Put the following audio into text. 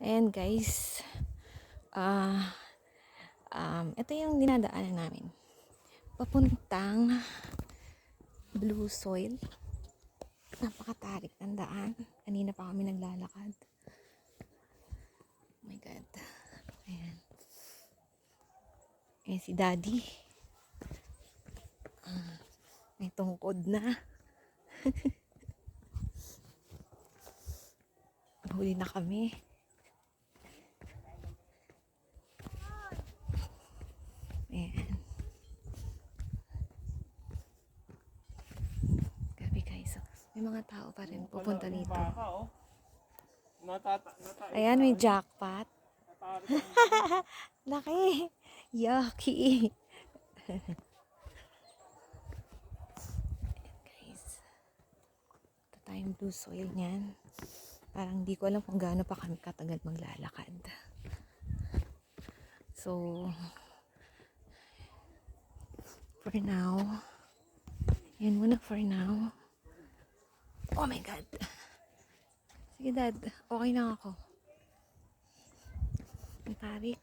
And guys, ito yung dinadaanan namin. Papuntang Blue Soil. Napakatarik ng daan. Kanina pa kami naglalakad. Oh my God. Ayan. Ayan si Daddy. May tungkod na. Huli na kami. Ayan. Gabi guys. May mga tao pa rin pupunta dito. Ayan, may jackpot. Laki. Yucky. Guys. Ito tayong Blue Soil niyan. Parang di ko alam kung gaano pa kami katagal maglalakad. So, for now, yan muna for now. Oh my God. Sige dad, okay na ako. Ang tarik.